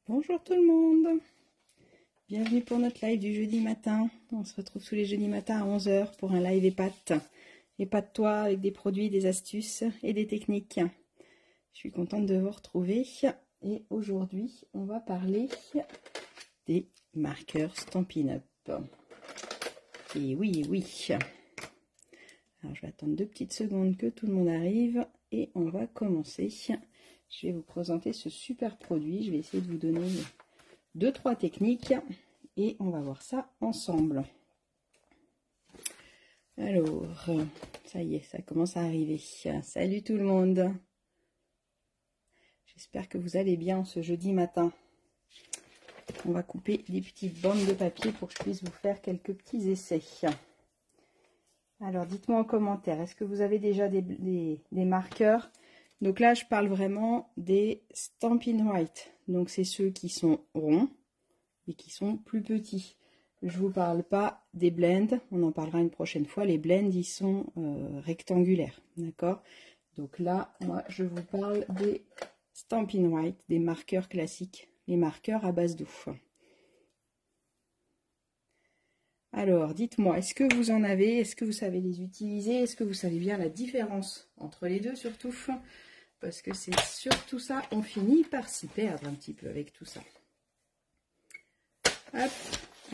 Bonjour tout le monde, bienvenue pour notre live du jeudi matin. On se retrouve tous les jeudis matins à 11 h pour un live épate. Épate-toi avec des produits, des astuces et des techniques. Je suis contente de vous retrouver et aujourd'hui on va parler des marqueurs Stampin' Up. Et oui, alors je vais attendre 2 petites secondes que tout le monde arrive et on va commencer. Je vais vous présenter ce super produit. Je vais essayer de vous donner 2-3 techniques et on va voir ça ensemble. Alors, ça y est, ça commence à arriver. Salut tout le monde. J'espère que vous allez bien ce jeudi matin. On va couper des petites bandes de papier pour que je puisse vous faire quelques petits essais. Alors, dites-moi en commentaire, est-ce que vous avez déjà des marqueurs? Donc là, je parle vraiment des Stampin' White. Donc, c'est ceux qui sont ronds et qui sont plus petits. Je vous parle pas des blends, on en parlera une prochaine fois. Les blends, ils sont rectangulaires, d'accord? Donc là, moi, je vous parle des Stampin' White, des marqueurs classiques, les marqueurs à base d'eau. Alors, dites-moi, est-ce que vous en avez? Est-ce que vous savez les utiliser? Est-ce que vous savez bien la différence entre les deux, surtout? Parce que c'est surtout ça, on finit par s'y perdre un petit peu avec tout ça. Hop,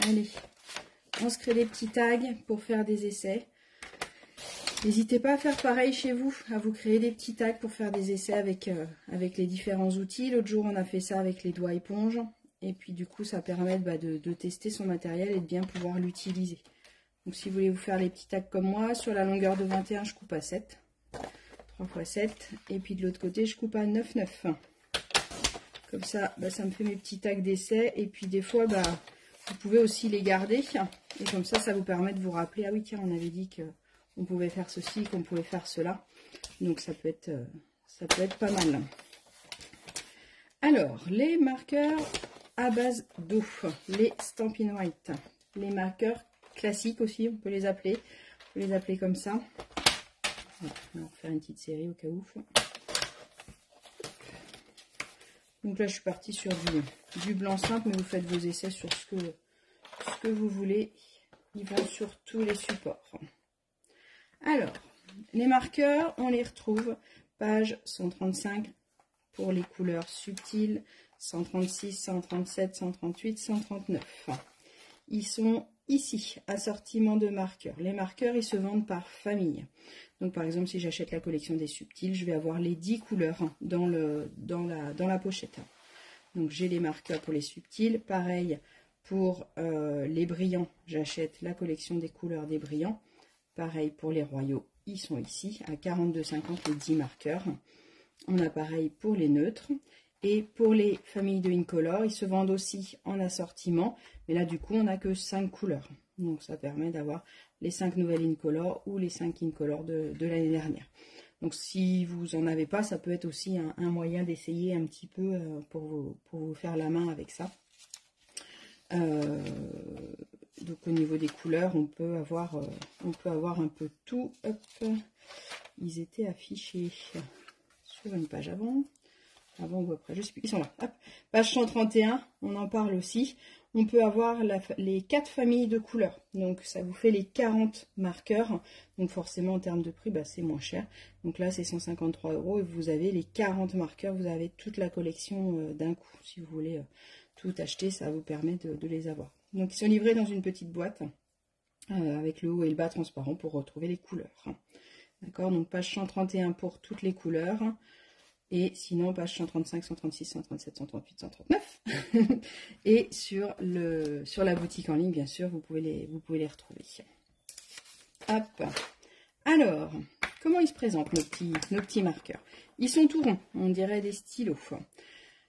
allez, on se crée des petits tags pour faire des essais. N'hésitez pas à faire pareil chez vous, à vous créer des petits tags pour faire des essais avec les différents outils. L'autre jour, on a fait ça avec les doigts éponges. Et puis du coup, ça permet de tester son matériel et de bien pouvoir l'utiliser. Donc si vous voulez vous faire les petits tags comme moi, sur la longueur de 21, je coupe à 7. 3 x 7. Et puis de l'autre côté, je coupe à 9, 9. Comme ça, ça me fait mes petits tags d'essai. Et puis des fois, vous pouvez aussi les garder. Et comme ça vous permet de vous rappeler, ah oui tiens, on avait dit qu'on pouvait faire ceci, qu'on pouvait faire cela. Donc ça peut être pas mal. Alors, les marqueurs à base d'eau, les Stampin' White. Les marqueurs classiques aussi, on peut les appeler. On peut les appeler comme ça. On va refaire une petite série au cas où. Donc là, je suis partie sur du blanc simple, mais vous faites vos essais sur ce que vous voulez. Ils vont sur tous les supports. Alors, les marqueurs, on les retrouve page 135 pour les couleurs subtiles, 136, 137, 138, 139. Ils sont ici, assortiment de marqueurs. Les marqueurs, ils se vendent par famille. Donc par exemple, si j'achète la collection des subtils, je vais avoir les 10 couleurs dans la pochette. Donc j'ai les marqueurs pour les subtils. Pareil pour les brillants, j'achète la collection des couleurs des brillants. Pareil pour les royaux, ils sont ici à 42,50 les 10 marqueurs. On a pareil pour les neutres. Et pour les familles de Incolor, ils se vendent aussi en assortiment. Mais là, du coup, on n'a que 5 couleurs. Donc, ça permet d'avoir les 5 nouvelles Incolor ou les 5 Incolor de l'année dernière. Donc, si vous n'en avez pas, ça peut être aussi un moyen d'essayer un petit peu pour vous faire la main avec ça. Donc, au niveau des couleurs, on peut avoir un peu tout. Hop, ils étaient affichés sur une page avant. Avant ou après, je sais plus, ils sont là. Hop. Page 131, on en parle aussi. On peut avoir les 4 familles de couleurs. Donc, ça vous fait les 40 marqueurs. Donc, forcément, en termes de prix, c'est moins cher. Donc là, c'est 153 € et vous avez les 40 marqueurs. Vous avez toute la collection d'un coup. Si vous voulez tout acheter, ça vous permet de les avoir. Donc, ils sont livrés dans une petite boîte avec le haut et le bas transparent pour retrouver les couleurs. D'accord, donc page 131 pour toutes les couleurs. Et sinon, page 135, 136, 137, 138, 139. Et sur la boutique en ligne, bien sûr, vous pouvez les retrouver. Hop. Alors, comment ils se présentent, nos petits marqueurs? Ils sont tout ronds, on dirait des stylos.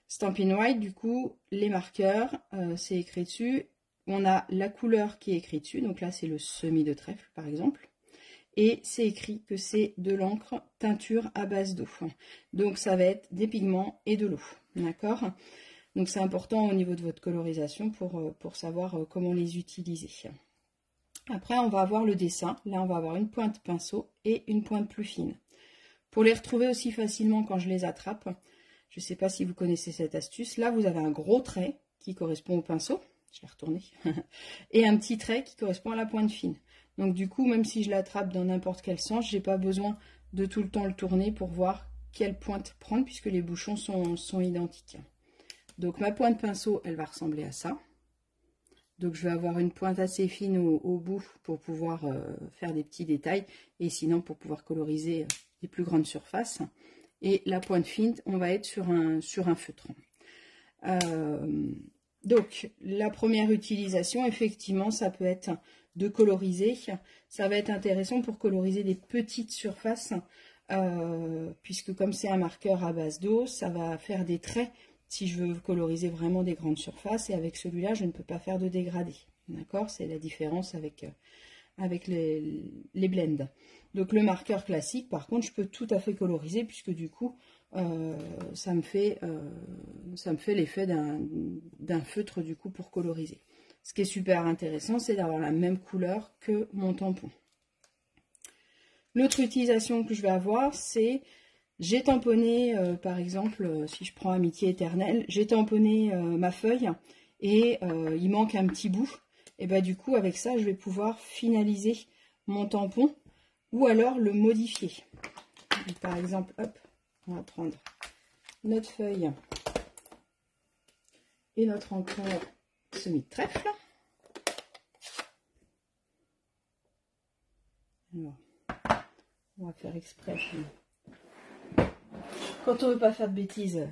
Stampin' White, du coup, les marqueurs, c'est écrit dessus. On a la couleur qui est écrite dessus. Donc là, c'est le semis de trèfle, par exemple. Et c'est écrit que c'est de l'encre teinture à base d'eau. Donc ça va être des pigments et de l'eau. D'accord? Donc c'est important au niveau de votre colorisation pour savoir comment les utiliser. Après, on va avoir le dessin. Là, on va avoir une pointe pinceau et une pointe plus fine. Pour les retrouver aussi facilement quand je les attrape, Je ne sais pas si vous connaissez cette astuce. Là, vous avez un gros trait qui correspond au pinceau. Je l'ai retourné. Et un petit trait qui correspond à la pointe fine. Donc du coup, même si je l'attrape dans n'importe quel sens, je n'ai pas besoin de tout le temps le tourner pour voir quelle pointe prendre, puisque les bouchons sont identiques. Donc ma pointe pinceau, elle va ressembler à ça. Donc je vais avoir une pointe assez fine au bout pour pouvoir faire des petits détails, et sinon pour pouvoir coloriser les plus grandes surfaces. Et la pointe fine, on va être sur un feutre. Donc la première utilisation, effectivement, ça peut être de coloriser. Ça va être intéressant pour coloriser des petites surfaces, puisque comme c'est un marqueur à base d'eau, ça va faire des traits si je veux coloriser vraiment des grandes surfaces, et avec celui-là, je ne peux pas faire de dégradé. D'accord? C'est la différence avec les blends. Donc le marqueur classique, par contre, je peux tout à fait coloriser, puisque du coup, ça me fait l'effet d'un feutre du coup pour coloriser. Ce qui est super intéressant, c'est d'avoir la même couleur que mon tampon. L'autre utilisation que je vais avoir, c'est j'ai tamponné, par exemple, si je prends Amitié éternelle, j'ai tamponné ma feuille et il manque un petit bout. Et bah du coup, avec ça, je vais pouvoir finaliser mon tampon ou alors le modifier. Donc, par exemple, hop, on va prendre notre feuille et notre encre semi-trèfle. Alors, on va faire exprès. Quand on ne veut pas faire de bêtises,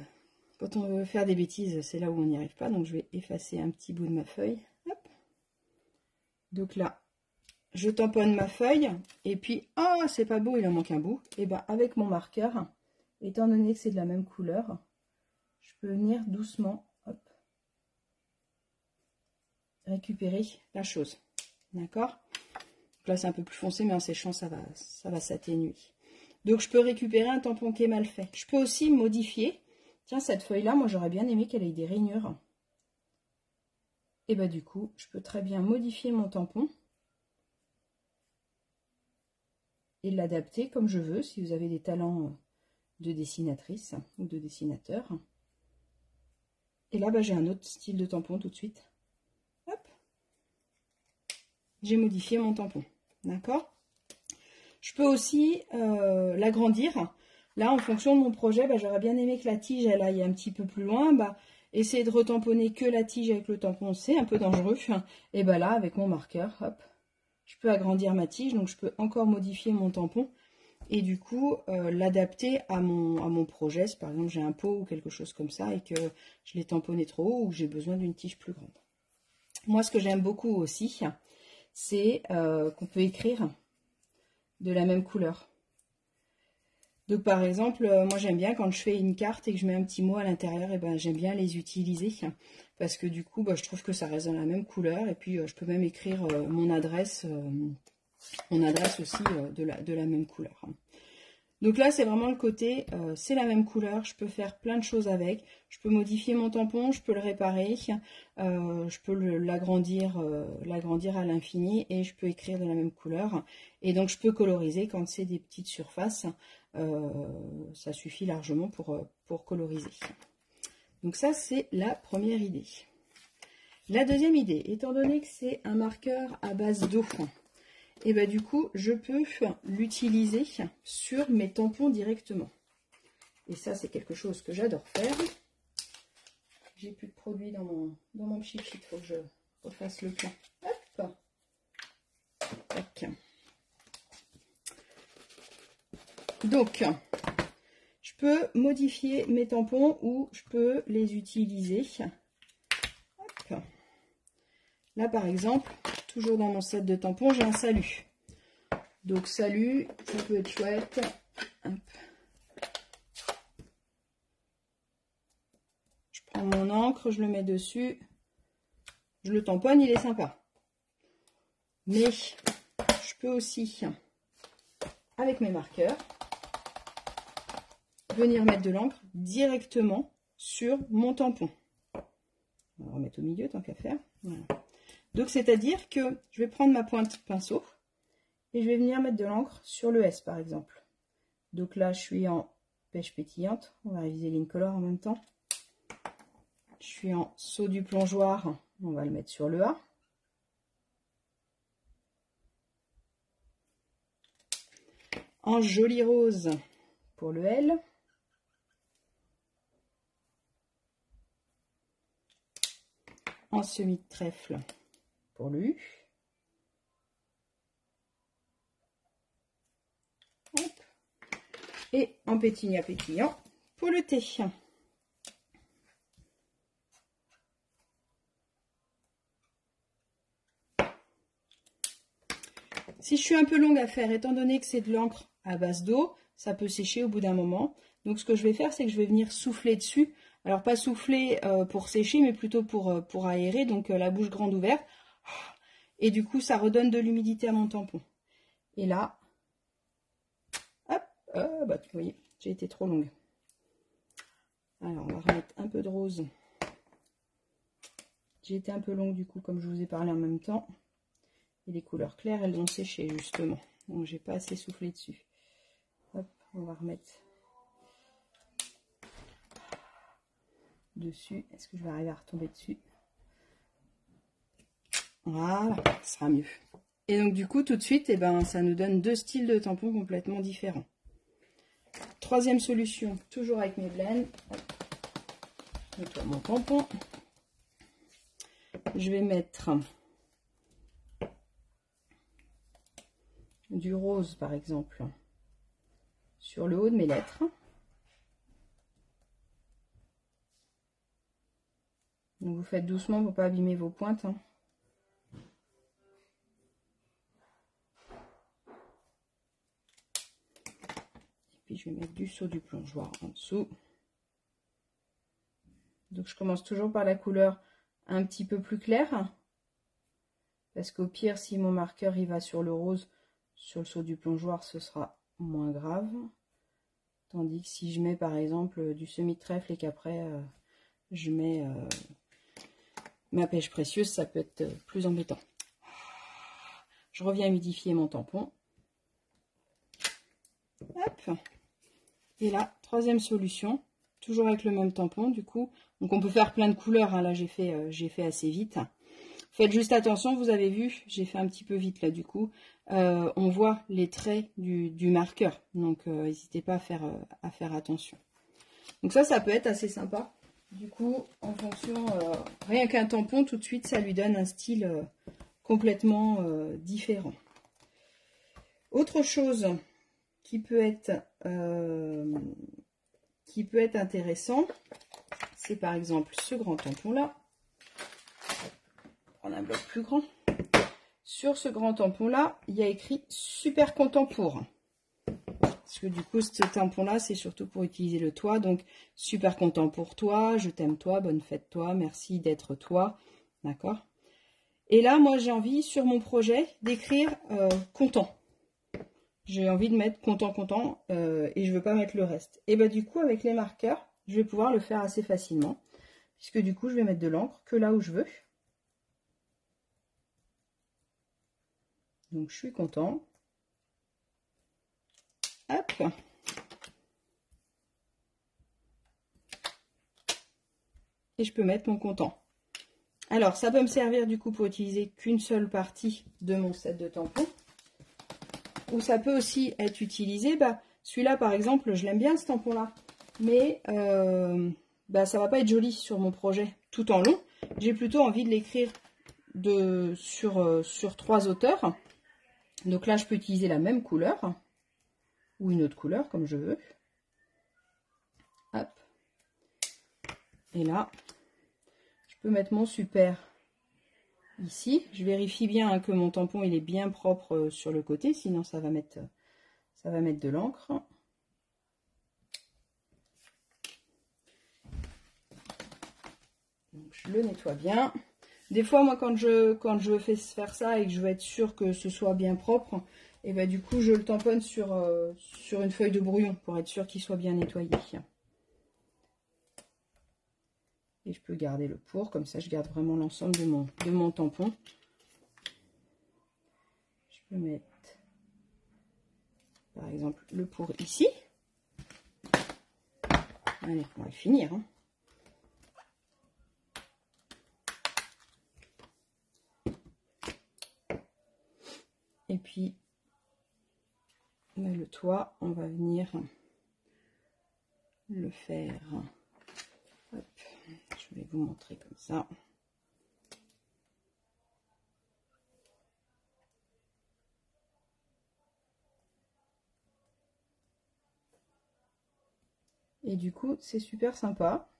quand on veut faire des bêtises, c'est là où on n'y arrive pas. Donc je vais effacer un petit bout de ma feuille. Hop. Donc là, je tamponne ma feuille. Et puis, ah, c'est pas beau, il en manque un bout. Et bien avec mon marqueur, étant donné que c'est de la même couleur, je peux venir doucement, hop, récupérer la chose. D'accord? Là c'est un peu plus foncé, mais en séchant ça va s'atténuer. Donc je peux récupérer un tampon qui est mal fait. Je peux aussi modifier. Tiens, cette feuille-là, moi j'aurais bien aimé qu'elle ait des rainures. Et bah du coup, je peux très bien modifier mon tampon et l'adapter comme je veux, si vous avez des talents de dessinatrice ou de dessinateur. Et là, bah, j'ai un autre style de tampon tout de suite. Hop. J'ai modifié mon tampon. D'accord ? Je peux aussi l'agrandir. Là, en fonction de mon projet, bah, j'aurais bien aimé que la tige elle aille un petit peu plus loin. Bah, essayer de retamponner que la tige avec le tampon, c'est un peu dangereux. Et bah là, avec mon marqueur, hop, je peux agrandir ma tige. Donc, je peux encore modifier mon tampon et du coup l'adapter à mon projet. Si par exemple j'ai un pot ou quelque chose comme ça et que je l'ai tamponné trop haut ou que j'ai besoin d'une tige plus grande. Moi, ce que j'aime beaucoup aussi, c'est qu'on peut écrire de la même couleur. Donc par exemple, moi j'aime bien quand je fais une carte et que je mets un petit mot à l'intérieur, et ben j'aime bien les utiliser parce que du coup je trouve que ça reste dans la même couleur, et puis je peux même écrire mon adresse aussi de la même couleur. Donc là c'est vraiment le côté, c'est la même couleur, je peux faire plein de choses avec, je peux modifier mon tampon, je peux le réparer, je peux l'agrandir à l'infini, et je peux écrire de la même couleur, et donc je peux coloriser quand c'est des petites surfaces, ça suffit largement pour coloriser. Donc ça c'est la première idée. La deuxième idée, étant donné que c'est un marqueur à base d'eau, et bien du coup, je peux l'utiliser sur mes tampons directement. Et ça, c'est quelque chose que j'adore faire. J'ai plus de produit dans mon cheat sheet, il faut que je refasse le plan. Hop. Tac. Donc, je peux modifier mes tampons ou je peux les utiliser. Hop. Là, par exemple, toujours dans mon set de tampons, j'ai un salut. Donc salut, ça peut être chouette. Hop. Je prends mon encre, je le mets dessus. Je le tamponne, il est sympa. Mais je peux aussi, avec mes marqueurs, venir mettre de l'encre directement sur mon tampon. On va remettre au milieu tant qu'à faire. Voilà. Donc c'est-à-dire que je vais prendre ma pointe pinceau et je vais venir mettre de l'encre sur le S par exemple. Donc là je suis en pêche pétillante. On va réviser l'Incolor en même temps. Je suis en saut du plongeoir. On va le mettre sur le A. En joli rose pour le L. En semis de trèfle pour le U. Hop. Et en pétinia pétillant pour le T. Si je suis un peu longue à faire, étant donné que c'est de l'encre à base d'eau, ça peut sécher au bout d'un moment. Donc ce que je vais faire, c'est que je vais venir souffler dessus. Alors pas souffler pour sécher, mais plutôt pour aérer, donc la bouche grande ouverte. Et du coup, ça redonne de l'humidité à mon tampon. Et là, hop, bah vous voyez, j'ai été trop longue. Alors on va remettre un peu de rose. J'ai été un peu longue du coup, comme je vous ai parlé en même temps. Et les couleurs claires, elles ont séché justement. Donc j'ai pas assez soufflé dessus. Hop, on va remettre dessus. Est-ce que je vais arriver à retomber dessus? Voilà, ça sera mieux. Et donc du coup, tout de suite, eh ben, ça nous donne deux styles de tampons complètement différents. Troisième solution, toujours avec mes blends. Nettoie mon tampon. Je vais mettre du rose par exemple sur le haut de mes lettres. Donc vous faites doucement pour pas abîmer vos pointes. Hein. Et puis je vais mettre du saut du plongeoir en dessous. Donc je commence toujours par la couleur un petit peu plus claire. Parce qu'au pire, si mon marqueur il va sur le rose, sur le saut du plongeoir, ce sera moins grave. Tandis que si je mets par exemple du semis de trèfle et qu'après je mets ma pêche précieuse, ça peut être plus embêtant. Je reviens humidifier mon tampon. Hop. Et là, troisième solution, toujours avec le même tampon du coup. Donc on peut faire plein de couleurs, hein. Là j'ai fait assez vite. Faites juste attention, vous avez vu, j'ai fait un petit peu vite là du coup. On voit les traits du marqueur, donc n'hésitez pas à faire attention. Donc ça peut être assez sympa. Du coup, en fonction, rien qu'un tampon, tout de suite, ça lui donne un style complètement différent. Autre chose qui peut être intéressant, c'est par exemple ce grand tampon là. Prendre un bloc plus grand. Sur ce grand tampon là, il y a écrit super content pour. Parce que du coup, ce tampon là, c'est surtout pour utiliser le toi. Donc, super content pour toi, je t'aime toi, bonne fête toi, merci d'être toi. D'accord? Et là, moi, j'ai envie sur mon projet d'écrire content. J'ai envie de mettre content, content et je veux pas mettre le reste. Et bah, du coup, avec les marqueurs, je vais pouvoir le faire assez facilement. Puisque du coup, je vais mettre de l'encre que là où je veux. Donc, je suis content. Hop. Et je peux mettre mon content. Alors, ça peut me servir du coup pour utiliser qu'une seule partie de mon set de tampons. Ou ça peut aussi être utilisé, bah, celui-là par exemple, je l'aime bien ce tampon-là. Mais bah, ça va pas être joli sur mon projet tout en long. J'ai plutôt envie de l'écrire sur 3 hauteurs. Donc là, je peux utiliser la même couleur. Ou une autre couleur, comme je veux. Hop. Et là, je peux mettre mon super ici. Je vérifie bien hein, que mon tampon il est bien propre sur le côté, sinon ça va mettre de l'encre. Donc je le nettoie bien. Des fois, moi, quand je fais faire ça et que je veux être sûre que ce soit bien propre, et ben du coup, je le tamponne sur une feuille de brouillon pour être sûre qu'il soit bien nettoyé. Et je peux garder le pour, comme ça je garde vraiment l'ensemble de mon tampon. Je peux mettre par exemple le pour ici. Allez, on va le finir. Hein. Et puis, le toit, on va venir le faire. Hop, je vais vous montrer comme ça. Et du coup, c'est super sympa.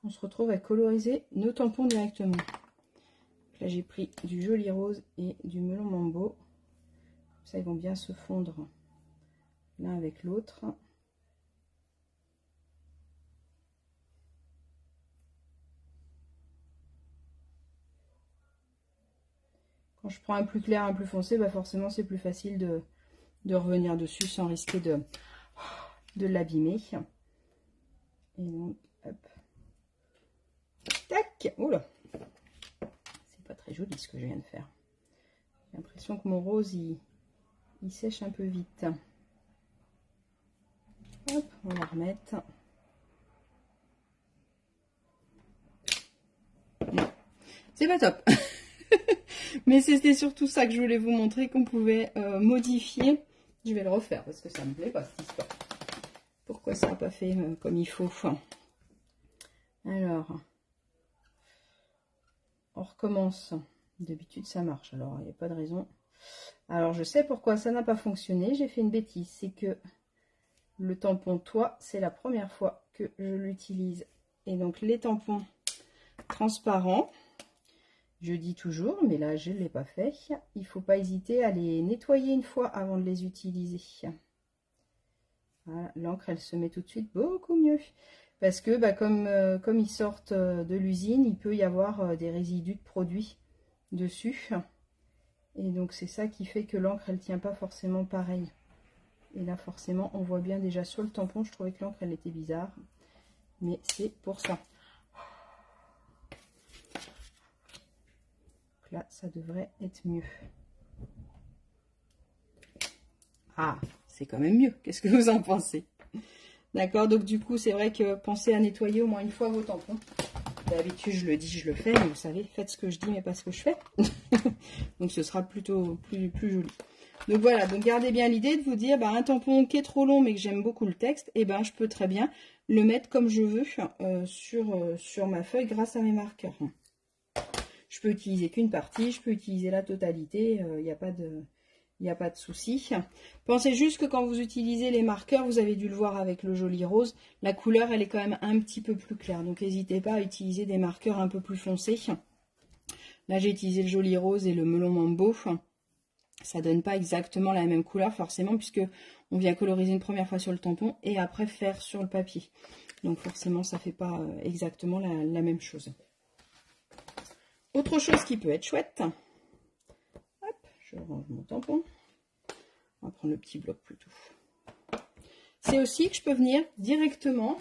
On se retrouve à coloriser nos tampons directement. Là, j'ai pris du joli rose et du melon mambo. Comme ça, ils vont bien se fondre l'un avec l'autre. Quand je prends un plus clair, un plus foncé, bah forcément, c'est plus facile de revenir dessus sans risquer de l'abîmer. Et donc, hop. Tac! Oula! C'est pas très joli ce que je viens de faire. J'ai l'impression que mon rose, il sèche un peu vite. Hop, on va remettre. C'est pas top. Mais c'était surtout ça que je voulais vous montrer, qu'on pouvait modifier. Je vais le refaire parce que ça me plaît pas cette histoire. Pourquoi ça n'a pas fait comme il faut? Alors, on recommence. D'habitude ça marche, alors il n'y a pas de raison. Alors je sais pourquoi ça n'a pas fonctionné. J'ai fait une bêtise, c'est que le tampon toit, c'est la première fois que je l'utilise. Et donc les tampons transparents, je dis toujours, mais là je ne l'ai pas fait, il ne faut pas hésiter à les nettoyer une fois avant de les utiliser. Voilà, l'encre elle se met tout de suite beaucoup mieux. Parce que bah, comme ils sortent de l'usine, il peut y avoir des résidus de produits dessus. Et donc c'est ça qui fait que l'encre elle tient pas forcément pareil. Et là forcément on voit bien déjà sur le tampon, je trouvais que l'encre elle était bizarre. Mais c'est pour ça. Donc là ça devrait être mieux. Ah, c'est quand même mieux. Qu'est-ce que vous en pensez? D'accord, donc du coup c'est vrai que pensez à nettoyer au moins une fois vos tampons. D'habitude je le dis, je le fais, mais vous savez, faites ce que je dis mais pas ce que je fais. Donc ce sera plutôt plus joli. Donc voilà, donc gardez bien l'idée de vous dire, bah, un tampon qui est trop long mais que j'aime beaucoup le texte, et ben je peux très bien le mettre comme je veux sur ma feuille grâce à mes marqueurs. Je peux utiliser qu'une partie, je peux utiliser la totalité, il n'y a pas de souci. Pensez juste que quand vous utilisez les marqueurs, vous avez dû le voir avec le joli rose, la couleur elle est quand même un petit peu plus claire. Donc n'hésitez pas à utiliser des marqueurs un peu plus foncés. Là j'ai utilisé le joli rose et le melon mambo. Ça donne pas exactement la même couleur forcément, puisque on vient coloriser une première fois sur le tampon et après faire sur le papier. Donc forcément ça fait pas exactement la même chose. Autre chose qui peut être chouette. Hop, je range mon tampon. On va prendre le petit bloc plutôt. C'est aussi que je peux venir directement,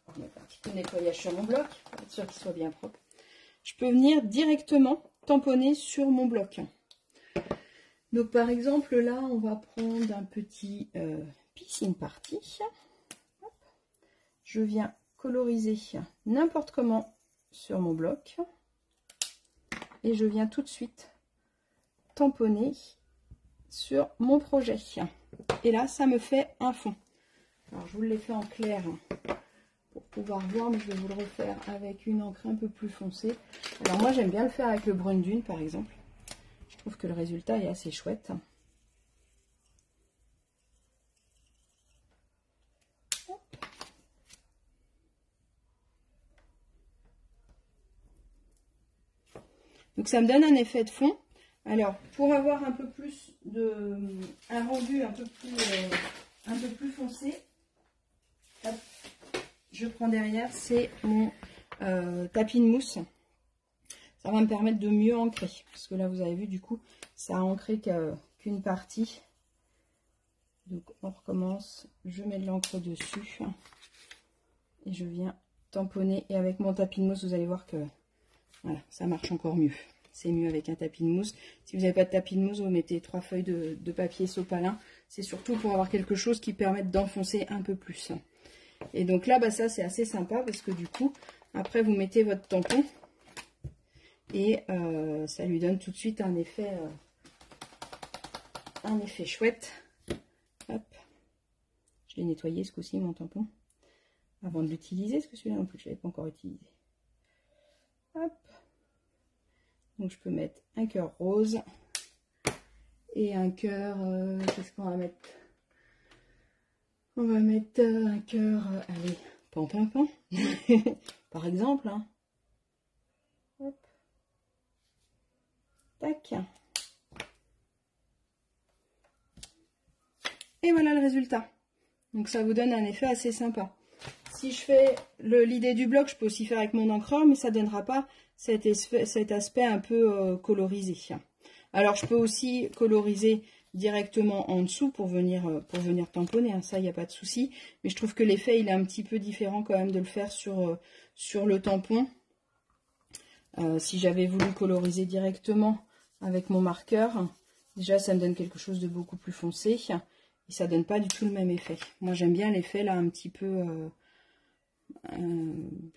on va mettre un petit peu de nettoyage sur mon bloc, pour être sûr qu'il soit bien propre. Je peux venir directement tamponner sur mon bloc. Donc par exemple là, on va prendre un petit piscine party. Hop. Je viens coloriser n'importe comment sur mon bloc. Et je viens tout de suite tamponner sur mon projet. Et là, ça me fait un fond. Alors, je vous l'ai fait en clair pour pouvoir voir, mais je vais vous le refaire avec une encre un peu plus foncée. Alors, moi, j'aime bien le faire avec le brun dune, par exemple. Je trouve que le résultat est assez chouette. Donc, ça me donne un effet de fond. Alors, pour avoir un peu plus un rendu un peu plus foncé, hop, je prends derrière, c'est mon tapis de mousse. Ça va me permettre de mieux ancrer. Parce que là, vous avez vu, du coup, ça a ancré qu'une partie. Donc, on recommence. Je mets de l'encre dessus. Et je viens tamponner. Et avec mon tapis de mousse, vous allez voir que voilà, ça marche encore mieux. C'est mieux avec un tapis de mousse. Si vous n'avez pas de tapis de mousse, vous mettez 3 feuilles de papier sopalin. C'est surtout pour avoir quelque chose qui permette d'enfoncer un peu plus. Et donc là, bah, ça c'est assez sympa parce que du coup, après vous mettez votre tampon et ça lui donne tout de suite un effet chouette. Hop. Je l'ai nettoyé ce coup-ci mon tampon avant de l'utiliser, parce que celui-là non plus je ne l'avais pas encore utilisé. Hop. Donc je peux mettre un cœur rose et un cœur, qu'est-ce qu'on va mettre? On va mettre un cœur, allez, pan, par exemple. Hein. Hop. Tac. Et voilà le résultat. Donc ça vous donne un effet assez sympa. Si je fais l'idée du bloc, je peux aussi faire avec mon encreur, mais ça ne donnera pas cet aspect un peu colorisé. Alors je peux aussi coloriser directement en dessous pour venir tamponner, hein, ça il n'y a pas de souci. Mais je trouve que l'effet il est un petit peu différent quand même de le faire sur le tampon. Si j'avais voulu coloriser directement avec mon marqueur, déjà ça me donne quelque chose de beaucoup plus foncé. Et ça donne pas du tout le même effet. Moi j'aime bien l'effet là un petit peu...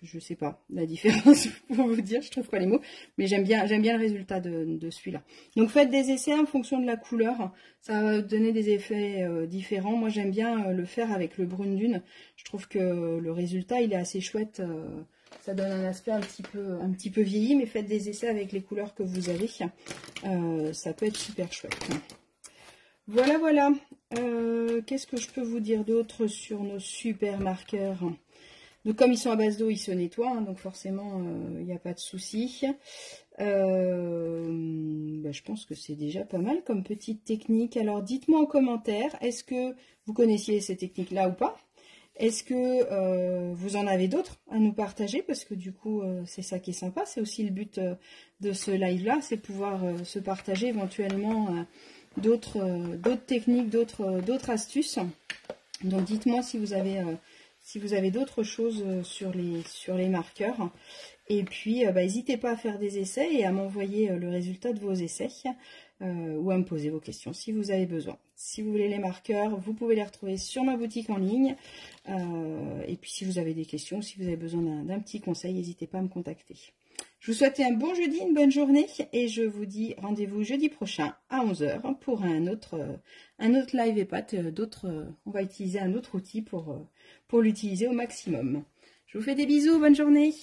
je sais pas la différence pour vous dire, je trouve pas les mots, mais j'aime bien le résultat de celui-là. Donc faites des essais en fonction de la couleur, ça va donner des effets différents. Moi j'aime bien le faire avec le brune dune, je trouve que le résultat il est assez chouette, ça donne un aspect un petit peu vieilli, mais faites des essais avec les couleurs que vous avez, ça peut être super chouette. Voilà, voilà. Qu'est-ce que je peux vous dire d'autre sur nos super marqueurs? Donc comme ils sont à base d'eau, ils se nettoient, hein, donc forcément il n'y a pas de souci. Bah, je pense que c'est déjà pas mal comme petite technique. Alors dites-moi en commentaire, est-ce que vous connaissiez ces techniques-là ou pas? Est-ce que vous en avez d'autres à nous partager? Parce que du coup c'est ça qui est sympa, c'est aussi le but de ce live-là, c'est pouvoir se partager éventuellement d'autres techniques, d'autres astuces. Donc dites-moi si vous avez d'autres choses sur les marqueurs. Et puis n'hésitez pas à faire des essais et à m'envoyer le résultat de vos essais ou à me poser vos questions si vous avez besoin. Si vous voulez les marqueurs, vous pouvez les retrouver sur ma boutique en ligne. Et puis si vous avez des questions, si vous avez besoin d'un petit conseil, n'hésitez pas à me contacter. Je vous souhaite un bon jeudi, une bonne journée et je vous dis rendez-vous jeudi prochain à 11 h pour un autre live EPAT. On va utiliser un autre outil pour l'utiliser au maximum. Je vous fais des bisous, bonne journée.